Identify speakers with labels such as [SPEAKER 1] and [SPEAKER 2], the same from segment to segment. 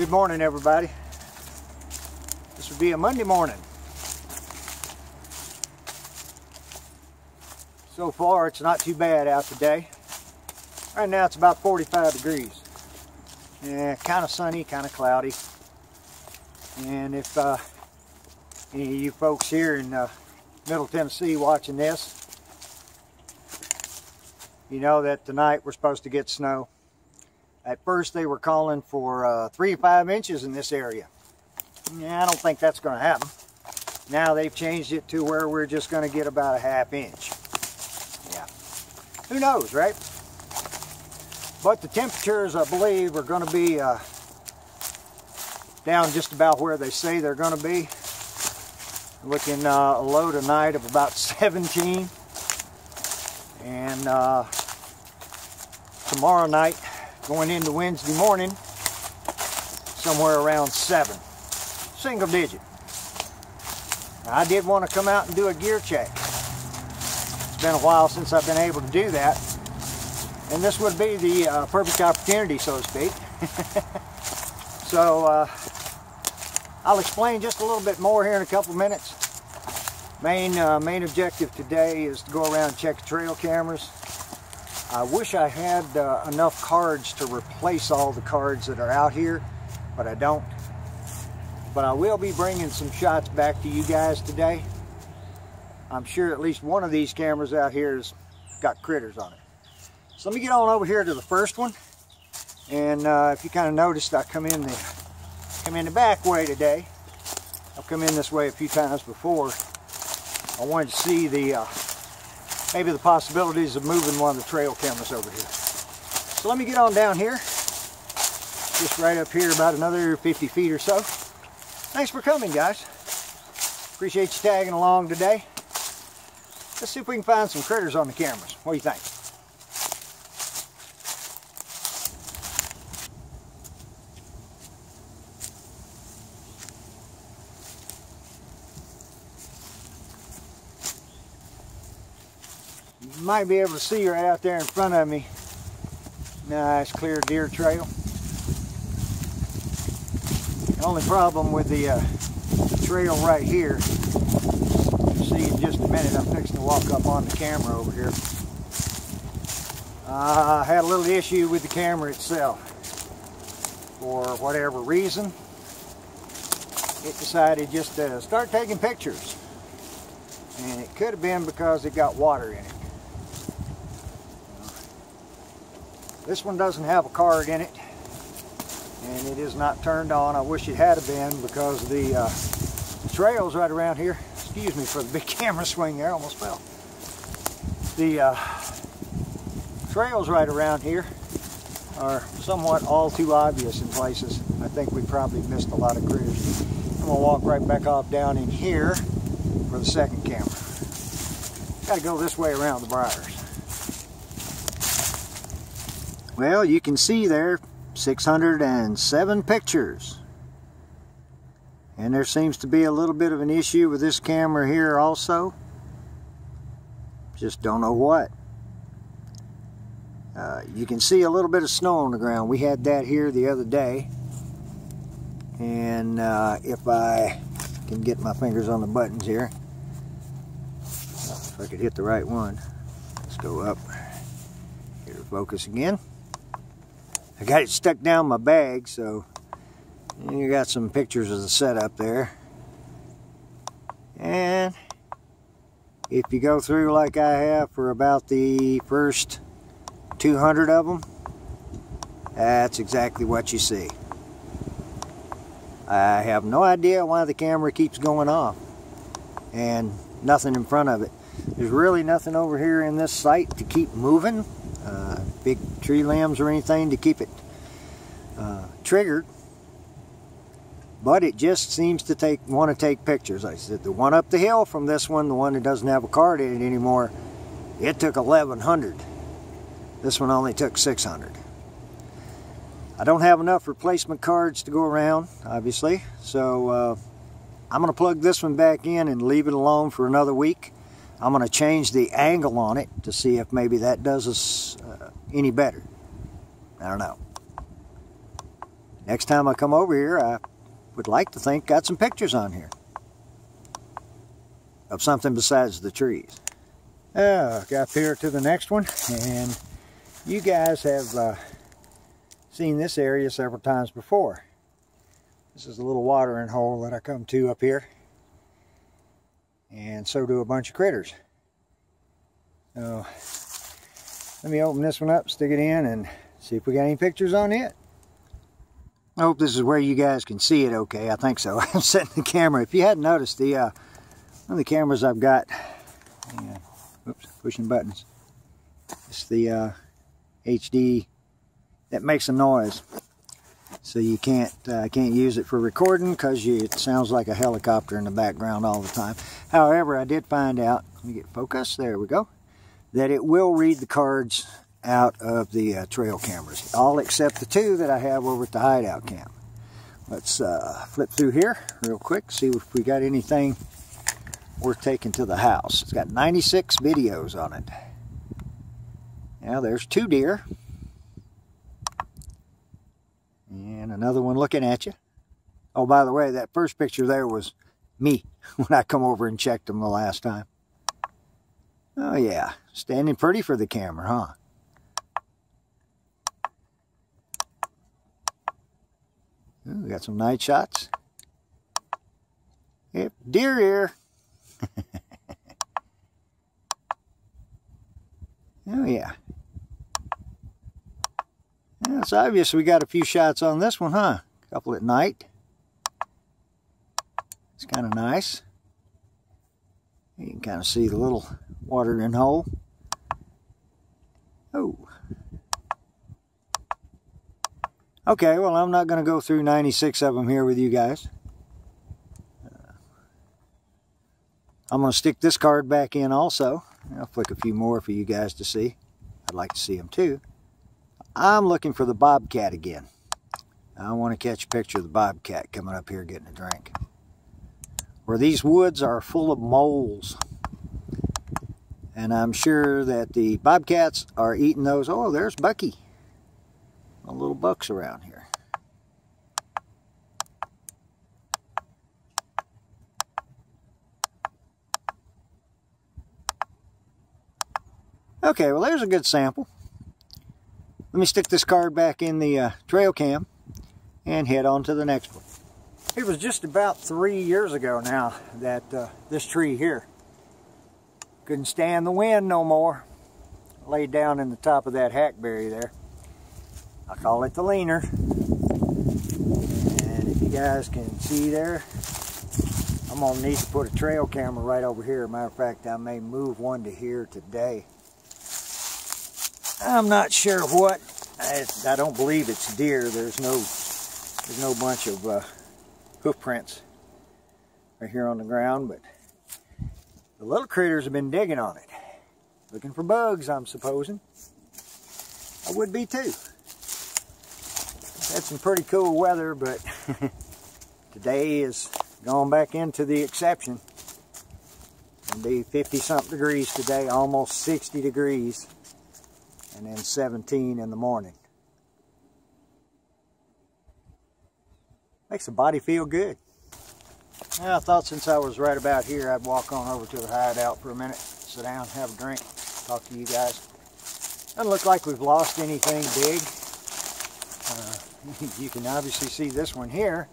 [SPEAKER 1] Good morning, everybody. This would be a Monday morning. So far, it's not too bad out today. Right now, it's about 45 degrees. Yeah, kind of sunny, kind of cloudy. And if any of you folks here in Middle Tennessee watching this, you know that tonight we're supposed to get snow. At first they were calling for 3 to 5 inches in this area. Yeah, I don't think that's going to happen. Now they've changed it to where we're just going to get about a ½ inch. Yeah. Who knows, right? But the temperatures, I believe, are going to be down just about where they say they're going to be. Looking a low tonight of about 17. And tomorrow night, going into Wednesday morning, somewhere around 7. Single digit. Now, I did want to come out and do a gear check. It's been a while since I've been able to do that. And this would be the perfect opportunity, so to speak. So, I'll explain just a little bit more here in a couple of minutes. Main objective today is to go around and check the trail cameras. I wish I had enough cards to replace all the cards that are out here, but I don't. But I will be bringing some shots back to you guys today. I'm sure at least one of these cameras out here has got critters on it. So let me get on over here to the first one. And if you kind of noticed, I come in the back way today. I've come in this way a few times before. I wanted to see the maybe the possibilities of moving one of the trail cameras over here. So let me get on down here. Just right up here, about another 50 feet or so. Thanks for coming, guys. Appreciate you tagging along today. Let's see if we can find some critters on the cameras. What do you think? You might be able to see right out there in front of me. Nice clear deer trail. The only problem with the trail right here, you'll see in just a minute, I'm fixing to walk up on the camera over here. I had a little issue with the camera itself. For whatever reason, it decided just to start taking pictures. And it could have been because it got water in it. This one doesn't have a card in it, and it is not turned on. I wish it had been, because the trails right around here, excuse me for the big camera swing there, almost fell. The trails right around here are somewhat all too obvious in places. I think we probably missed a lot of critters. I'm going to walk right back off down in here for the second camera. Got to go this way around the briars. Well, you can see there 607 pictures. And there seems to be a little bit of an issue with this camera here also. Just don't know what. You can see a little bit of snow on the ground. We had that here the other day. And if I can get my fingers on the buttons here. If I could hit the right one. Let's go up. Here to focus again. I got it stuck down my bag, so you got some pictures of the setup there. And if you go through like I have for about the first 200 of them, that's exactly what you see. I have no idea why the camera keeps going off and nothing in front of it. There's really nothing over here in this site to keep moving. Big tree limbs or anything to keep it triggered, but it just seems to want to take pictures. Like I said, the one up the hill from this one, the one that doesn't have a card in it anymore, it took 1100. This one only took 600. I don't have enough replacement cards to go around, obviously, so I'm going to plug this one back in and leave it alone for another week. I'm going to change the angle on it to see if maybe that does us any better. I don't know. next time I come over here, I would like to think got some pictures on here of something besides the trees. Got up here to the next one, and you guys have seen this area several times before. This is a little watering hole that I come to up here, and so do a bunch of critters. So let me open this one up, stick it in, and see if we got any pictures on it. I hope this is where you guys can see it okay. I think so. I'm setting the camera. If you hadn't noticed, the one of the cameras I've got, oops, pushing buttons. It's the HD that makes a noise. So you can't use it for recording because it sounds like a helicopter in the background all the time. However, I did find out, let me get focus, there we go, that it will read the cards out of the trail cameras, all except the two that I have over at the hideout cam. Let's flip through here real quick, see if we got anything worth taking to the house. It's got 96 videos on it. Now there's 2 deer and another one looking at you. Oh, by the way, that first picture there was me when I come over and checked them the last time. Oh yeah, standing pretty for the camera, huh? Ooh, we got some night shots. Yep, deer ear. Oh yeah. Yeah, it's obvious we got a few shots on this one, huh? A couple at night. It's kind of nice. You can kind of see the little watering hole. Oh. Okay, well, I'm not going to go through 96 of them here with you guys. I'm going to stick this card back in also. I'll flick a few more for you guys to see. I'd like to see them too. I'm looking for the bobcat again. I want to catch a picture of the bobcat coming up here getting a drink. Where these woods are full of moles. And I'm sure that the bobcats are eating those. Oh, there's Bucky. Little bucks around here. Okay, well there's a good sample. Let me stick this card back in the trail cam and head on to the next one. It was just about 3 years ago now that this tree here couldn't stand the wind no more. Laid down in the top of that hackberry there. I call it the leaner. And if you guys can see there, I'm going to need to put a trail camera right over here. Matter of fact, I may move one to here today. I'm not sure what. I don't believe it's deer. There's no bunch of hoof prints right here on the ground, but the little critters have been digging on it. Looking for bugs, I'm supposing. I would be too. Had some pretty cool weather, but today is going back into the exception. It'll be 50-something degrees today, almost 60 degrees, and then 17 in the morning. Makes the body feel good. Now, I thought since I was right about here, I'd walk on over to the hideout for a minute, sit down, have a drink, talk to you guys. Doesn't look like we've lost anything big. You can obviously see this one here,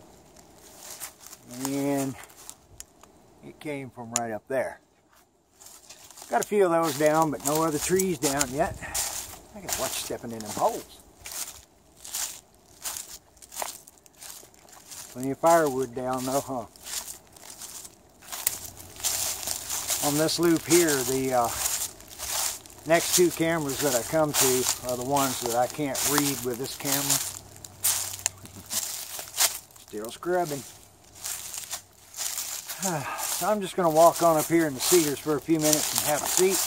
[SPEAKER 1] and it came from right up there. Got a few of those down, but no other trees down yet. I gotta watch stepping in them holes. Plenty of firewood down though, huh? On this loop here, the next 2 cameras that I come to are the ones that I can't read with this camera. Still scrubbing. So I'm just going to walk on up here in the cedars for a few minutes and have a seat.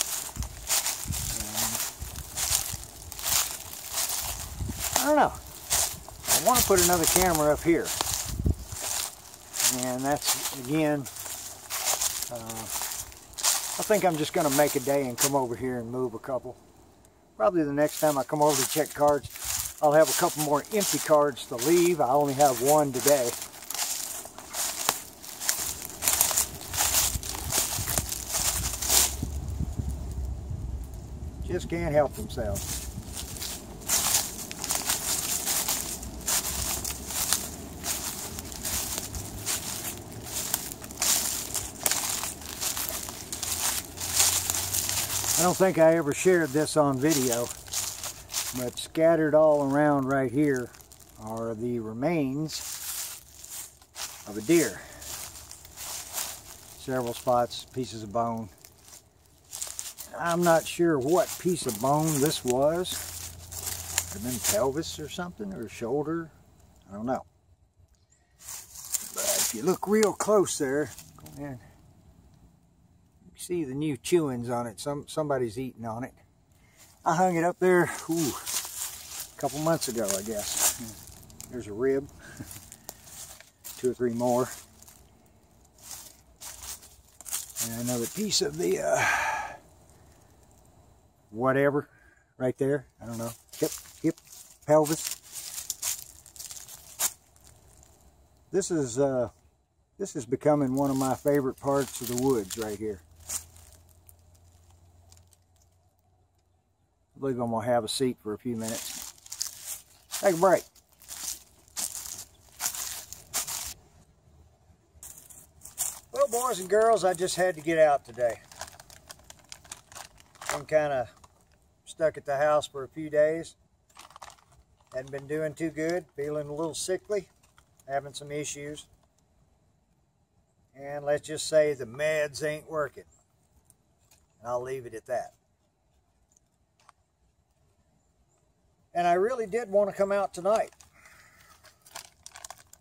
[SPEAKER 1] And I don't know. I want to put another camera up here. And that's, again, I think I'm just going to make a day and come over here and move a couple. Probably the next time I come over to check cards. I'll have a couple more empty cards to leave. I only have one today. Just can't help themselves. I don't think I ever shared this on video, but scattered all around right here are the remains of a deer. Several spots, pieces of bone. I'm not sure what piece of bone this was. Could have been pelvis or something, or shoulder. I don't know. But if you look real close there, go ahead. See the new chewings on it. Somebody's eating on it. I hung it up there a couple months ago, I guess. There's a rib. 2 or 3 more. And another piece of the whatever right there. I don't know. Hip, pelvis. This is becoming one of my favorite parts of the woods right here. I believe I'm going to have a seat for a few minutes. Take a break. Well, boys and girls, I just had to get out today. Been kind of stuck at the house for a few days. Hadn't been doing too good. Feeling a little sickly. Having some issues. And let's just say the meds ain't working. And I'll leave it at that. And I really did want to come out tonight.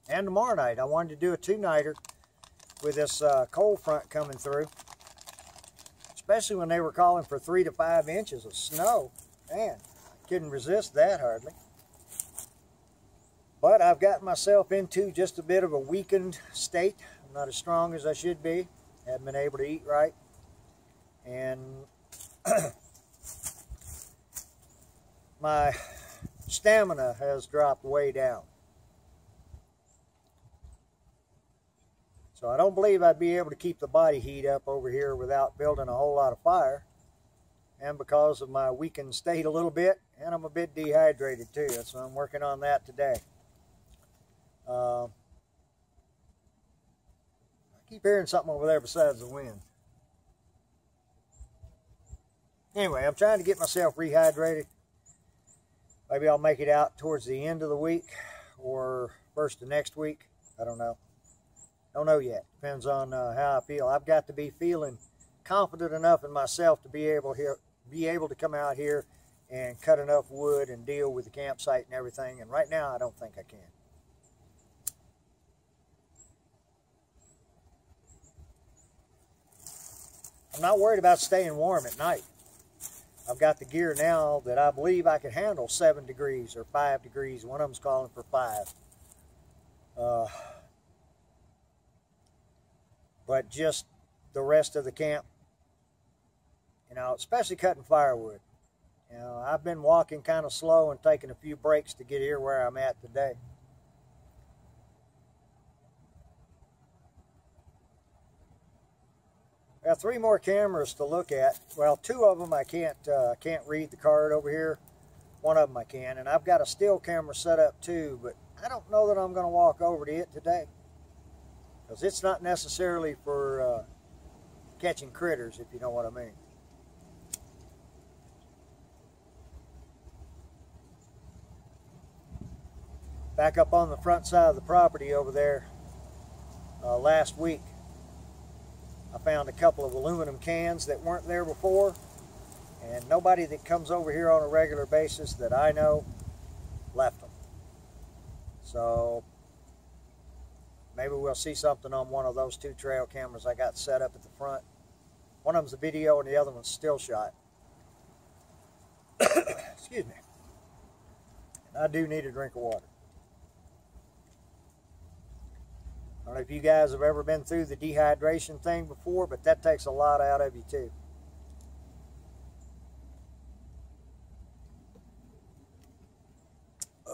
[SPEAKER 1] And tomorrow night. I wanted to do a 2-nighter with this cold front coming through. Especially when they were calling for 3 to 5 inches of snow. Man, I couldn't resist that hardly. But I've gotten myself into just a bit of a weakened state. I'm not as strong as I should be. Haven't been able to eat right. And my stamina has dropped way down. So I don't believe I'd be able to keep the body heat up over here without building a whole lot of fire. And because of my weakened state a little bit, and I'm a bit dehydrated too, so I'm working on that today. I keep hearing something over there besides the wind. Anyway, I'm trying to get myself rehydrated. Maybe I'll make it out towards the end of the week or first of next week. I don't know. Don't know yet. Depends on how I feel. I've got to be feeling confident enough in myself to be able to come out here and cut enough wood and deal with the campsite and everything. And right now, I don't think I can. I'm not worried about staying warm at night. I've got the gear now that I believe I can handle 7 degrees or 5 degrees. One of them's calling for 5. But just the rest of the camp, you know, especially cutting firewood. You know, I've been walking kind of slow and taking a few breaks to get here where I'm at today. I got 3 more cameras to look at. Well, 2 of them I can't read the card over here. One of them I can, and I've got a still camera set up too, but I don't know that I'm going to walk over to it today, because it's not necessarily for catching critters, if you know what I mean. Back up on the front side of the property over there, last week, I found a couple of aluminum cans that weren't there before, and nobody that comes over here on a regular basis that I know left them. So maybe we'll see something on one of those 2 trail cameras I got set up at the front. One of them's a video and the other one's still shot. Excuse me. And I do need a drink of water. I don't know if you guys have ever been through the dehydration thing before, but that takes a lot out of you too.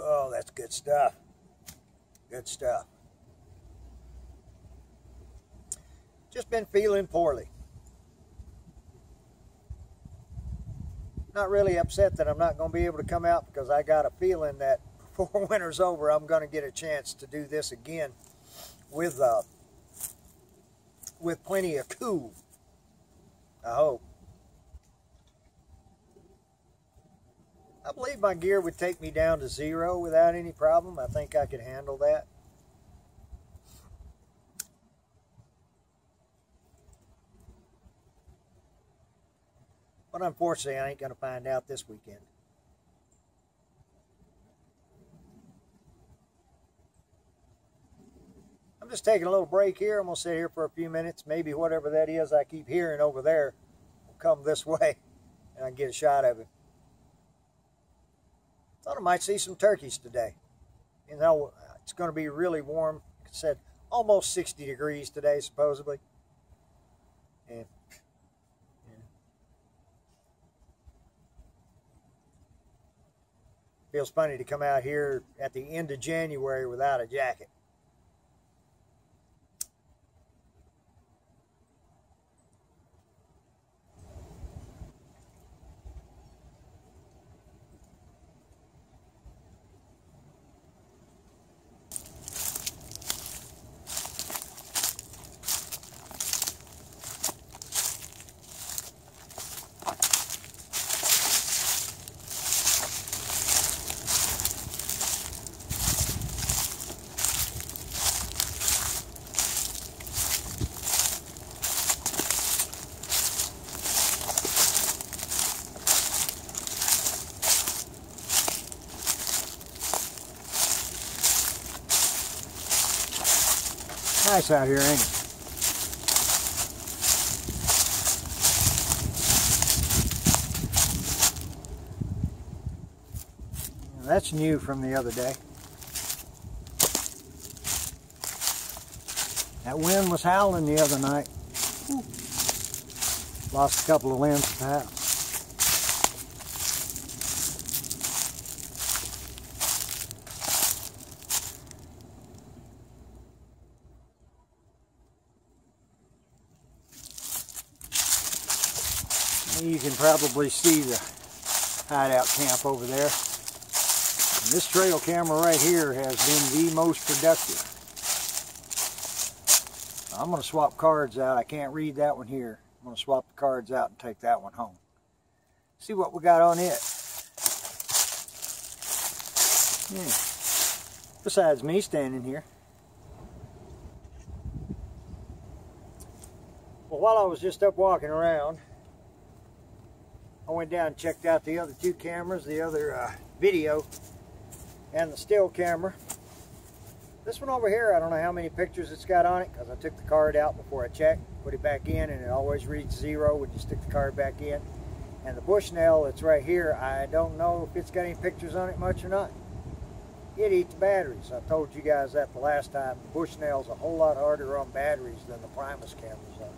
[SPEAKER 1] Oh, that's good stuff. Good stuff. Just been feeling poorly. Not really upset that I'm not going to be able to come out, because I got a feeling that before winter's over, I'm going to get a chance to do this again with plenty of cool. I hope. I believe my gear would take me down to 0 without any problem. I think I could handle that. But unfortunately, I ain't going to find out this weekend. I'm just taking a little break here. I'm going to sit here for a few minutes. Maybe whatever that is I keep hearing over there will come this way, and I can get a shot of it. Thought I might see some turkeys today. You know, it's going to be really warm. It said almost 60 degrees today, supposedly. And feels funny to come out here at the end of January without a jacket. Nice out here, ain't it? That's new from the other day. That wind was howling the other night. Lost a couple of limbs at the house. You can probably see the hideout camp over there. And this trail camera right here has been the most productive. I'm going to swap cards out. I can't read that one here. I'm going to swap the cards out and take that one home. See what we got on it. Yeah. Besides me standing here. Well, while I was just up walking around, I went down and checked out the other two cameras, the other video and the still camera. This one over here, I don't know how many pictures it's got on it, because I took the card out before I checked, put it back in, and it always reads 0 when you stick the card back in. And the Bushnell that's right here, I don't know if it's got any pictures on it much or not. It eats batteries. I told you guys that the last time. The Bushnell's a whole lot harder on batteries than the Primus cameras are.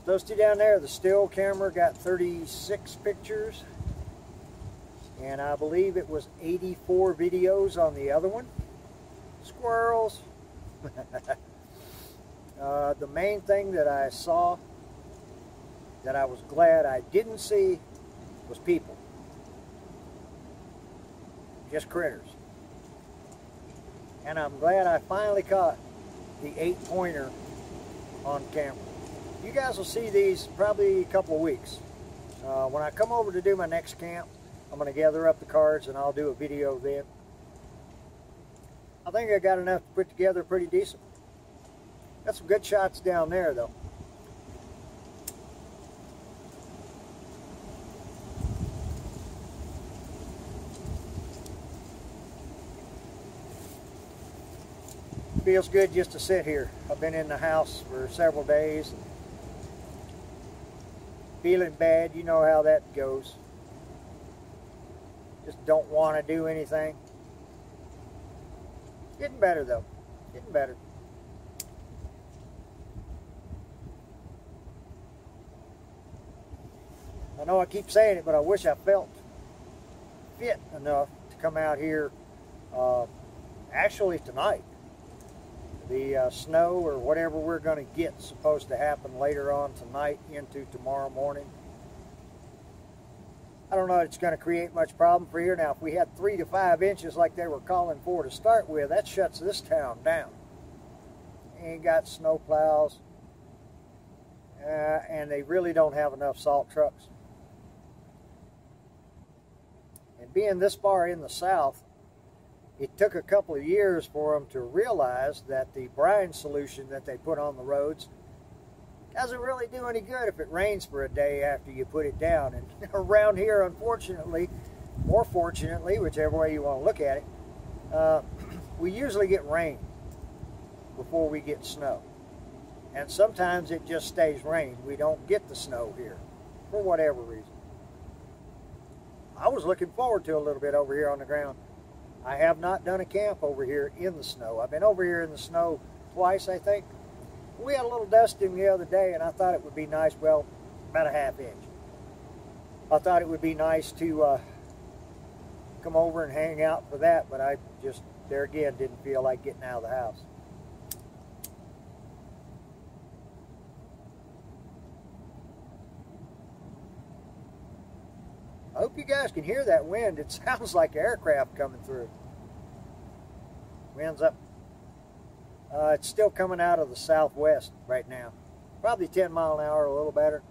[SPEAKER 1] Those two down there, the still camera got 36 pictures, and I believe it was 84 videos on the other one. Squirrels. The main thing that I saw that I was glad I didn't see was people. Just critters. And I'm glad I finally caught the 8-pointer on camera. You guys will see these probably a couple of weeks. When I come over to do my next camp, I'm going to gather up the cards and I'll do a video then. I think I got enough to put together pretty decent. Got some good shots down there though. Feels good just to sit here. I've been in the house for several days. Feeling bad, you know how that goes. Just don't want to do anything. Getting better though. Getting better. I know I keep saying it, but I wish I felt fit enough to to come out here actually tonight. The snow or whatever we're going to get is supposed to happen later on tonight into tomorrow morning. I don't know if it's going to create much problem for here. Now, if we had 3 to 5 inches like they were calling for to start with, that shuts this town down. Ain't got snow plows, and they really don't have enough salt trucks. And being this far in the south, it took a couple of years for them to realize that the brine solution that they put on the roads doesn't really do any good if it rains for a day after you put it down. And around here, unfortunately, or fortunately, whichever way you want to look at it, we usually get rain before we get snow. And sometimes it just stays rain. We don't get the snow here for whatever reason. I was looking forward to a little bit over here on the ground. I have not done a camp over here in the snow. I've been over here in the snow twice, I think. We had a little dusting the other day, and I thought it would be nice, well, about a ½ inch. I thought it would be nice to come over and hang out for that, but I just, there again, didn't feel like getting out of the house. I hope you guys can hear that wind. It sounds like aircraft coming through. Wind's up. It's still coming out of the southwest right now. Probably 10 miles an hour, a little better.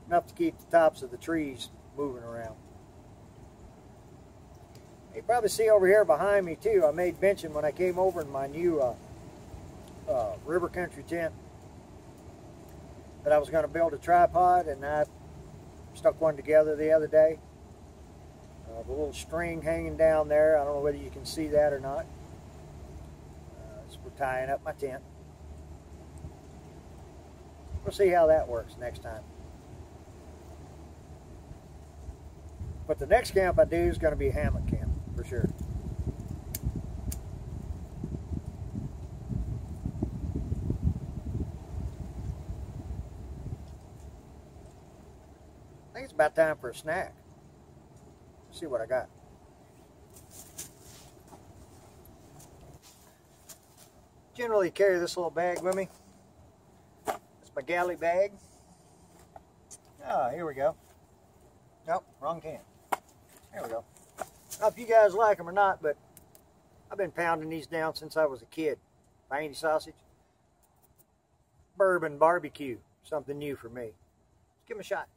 [SPEAKER 1] Enough to keep the tops of the trees moving around. You probably see over here behind me too, I made mention when I came over in my new river country tent that I was going to build a tripod, and I stuck one together the other day. The little string hanging down there, I don't know whether you can see that or not. As we're tying up my tent. We'll see how that works next time. But the next camp I do is going to be a hammock camp, for sure. I think it's about time for a snack. Let's see what I got. Generally carry this little bag with me. It's my galley bag. Ah, here we go. Nope, wrong can. There we go. I don't know if you guys like them or not, but I've been pounding these down since I was a kid. Vandy sausage. Bourbon barbecue. Something new for me. Let's give them a shot.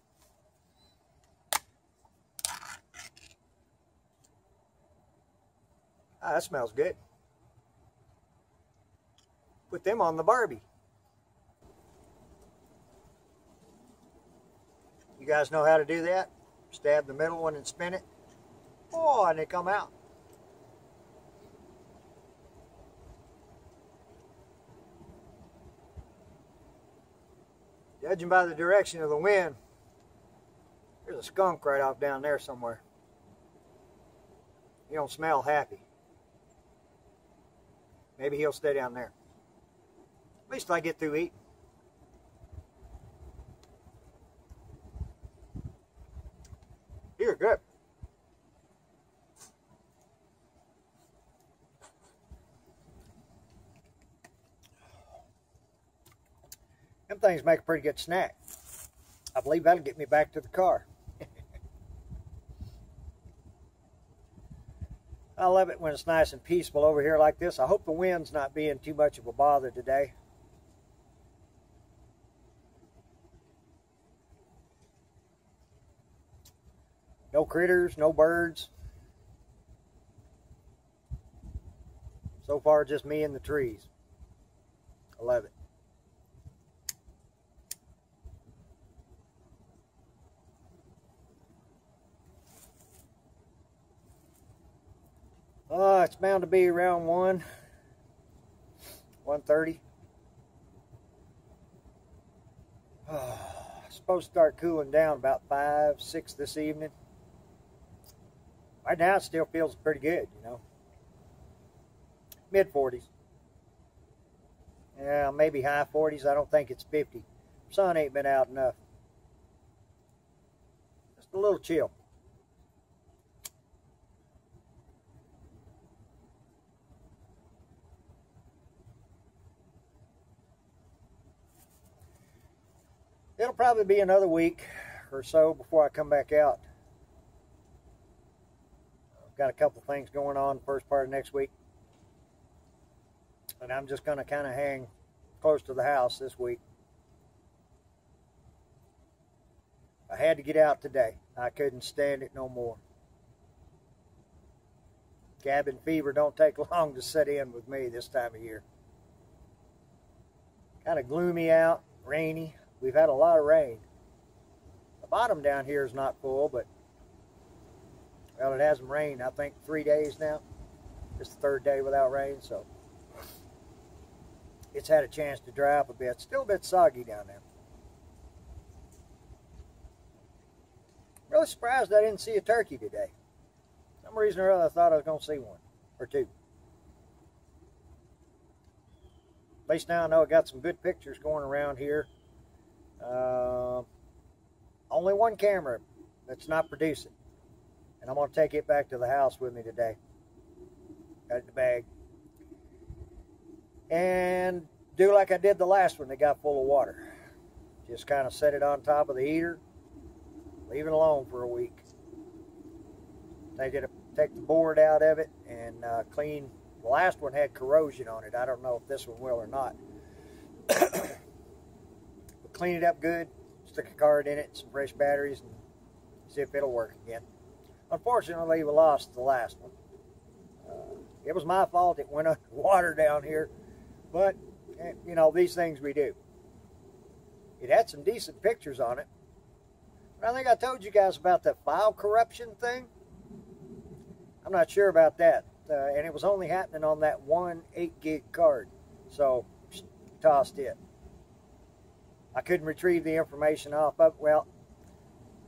[SPEAKER 1] Ah, that smells good. Put them on the Barbie. You guys know how to do that? Stab the middle one and spin it. Oh, and they come out. Judging by the direction of the wind, there's a skunk right off down there somewhere. He don't smell happy. Maybe he'll stay down there. At least I get through eating. You're good. Them things make a pretty good snack. I believe that'll get me back to the car. I love it when it's nice and peaceful over here like this. I hope the wind's not being too much of a bother today. No critters, no birds. So far, just me and the trees. I love it. It's bound to be around 1:30. It's supposed to start cooling down about 5, 6 this evening. Right now it still feels pretty good, you know. Mid-40s. Yeah, maybe high 40s. I don't think it's 50. Sun ain't been out enough. Just a little chill. It'll probably be another week or so before I come back out. I've got a couple things going on the first part of next week. And I'm just going to kind of hang close to the house this week. I had to get out today. I couldn't stand it no more. Cabin fever don't take long to set in with me this time of year. Kind of gloomy out, rainy. We've had a lot of rain. The bottom down here is not full, but, well, it hasn't rained, I think, 3 days now. It's the third day without rain, so it's had a chance to dry up a bit. Still a bit soggy down there. Really surprised I didn't see a turkey today. For some reason or other, I thought I was going to see one or two. At least now I know I got some good pictures going around here. Only one camera that's not producing. And I'm going to take it back to the house with me today. Got it in the bag. And do like I did the last one that got full of water. Just kind of set it on top of the heater. Leave it alone for a week. Take the board out of it and clean. The last one had corrosion on it. I don't know if this one will or not. But clean it up good. Stick a card in it, some fresh batteries, and see if it'll work again. Unfortunately, we lost the last one. It was my fault. It went underwater down here. But, you know, these things we do. It had some decent pictures on it. But I think I told you guys about the file corruption thing. I'm not sure about that. And it was only happening on that one 8-gig card. So, tossed it. I couldn't retrieve the information off of it. Well,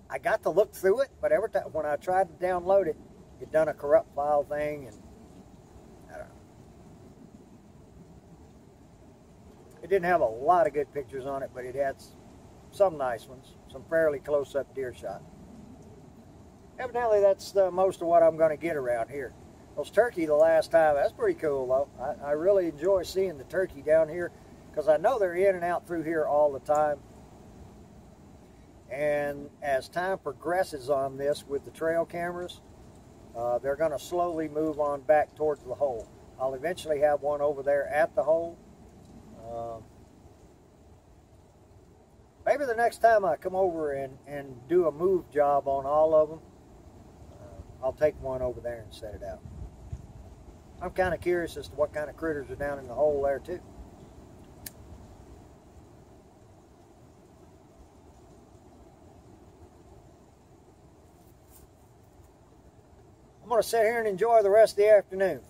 [SPEAKER 1] I got to look through it, but every time when I tried to download it, it done a corrupt file thing, and I don't know. It didn't have a lot of good pictures on it, but it had some nice ones, some fairly close-up deer shot. Evidently, that's most of what I'm going to get around here. Those turkey the last time, that's pretty cool, though. I really enjoy seeing the turkey down here, because I know they're in and out through here all the time. And as time progresses on this with the trail cameras, they're going to slowly move on back towards the hole. I'll eventually have one over there at the hole. Maybe the next time I come over and do a move job on all of them, I'll take one over there and set it out. I'm kind of curious as to what kind of critters are down in the hole there too. I'm going to sit here and enjoy the rest of the afternoon.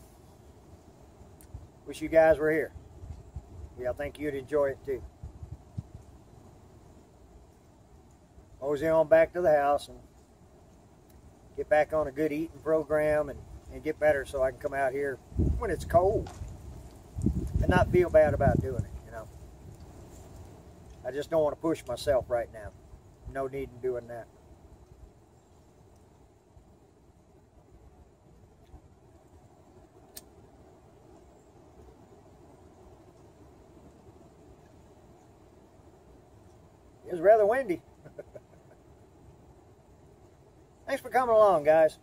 [SPEAKER 1] Wish you guys were here. Yeah, I think you'd enjoy it too. Mosey on back to the house and get back on a good eating program and get better so I can come out here when it's cold and not feel bad about doing it, you know. I just don't want to push myself right now. No need in doing that. It was rather windy. Thanks for coming along, guys.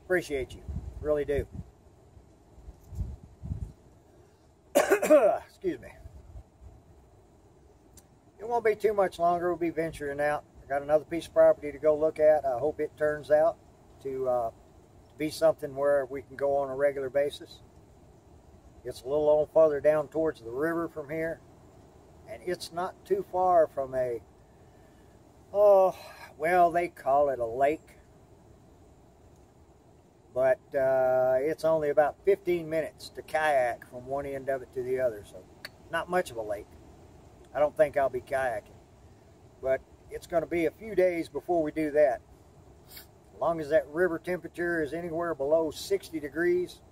[SPEAKER 1] Appreciate you. Really do. Excuse me. It won't be too much longer. We'll be venturing out. I got another piece of property to go look at. I hope it turns out to be something where we can go on a regular basis. It's a little further down towards the river from here. And it's not too far from a, well, they call it a lake. But it's only about 15 minutes to kayak from one end of it to the other. So not much of a lake. I don't think I'll be kayaking. But it's going to be a few days before we do that. As long as that river temperature is anywhere below 60 degrees,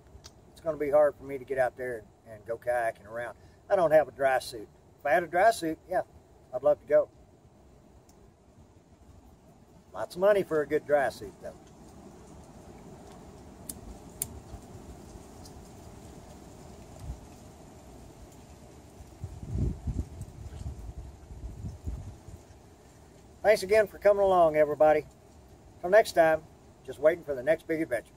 [SPEAKER 1] it's going to be hard for me to get out there and go kayaking around. I don't have a dry suit. If I had a dry suit, yeah, I'd love to go. Lots of money for a good dry suit, though. Thanks again for coming along, everybody. Till next time, just waiting for the next big adventure.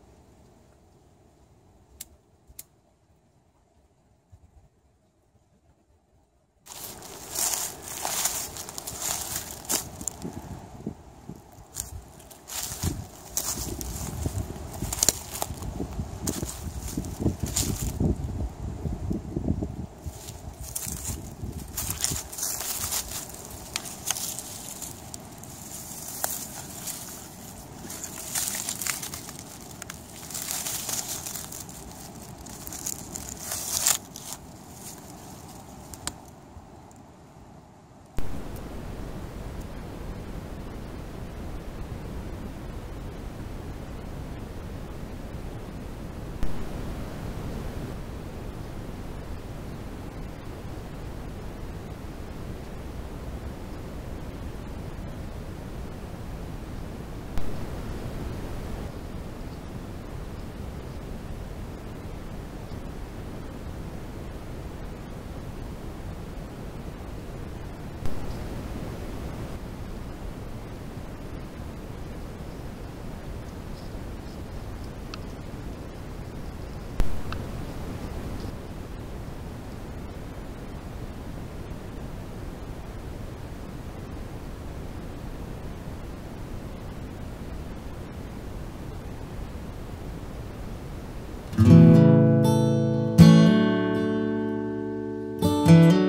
[SPEAKER 2] Thank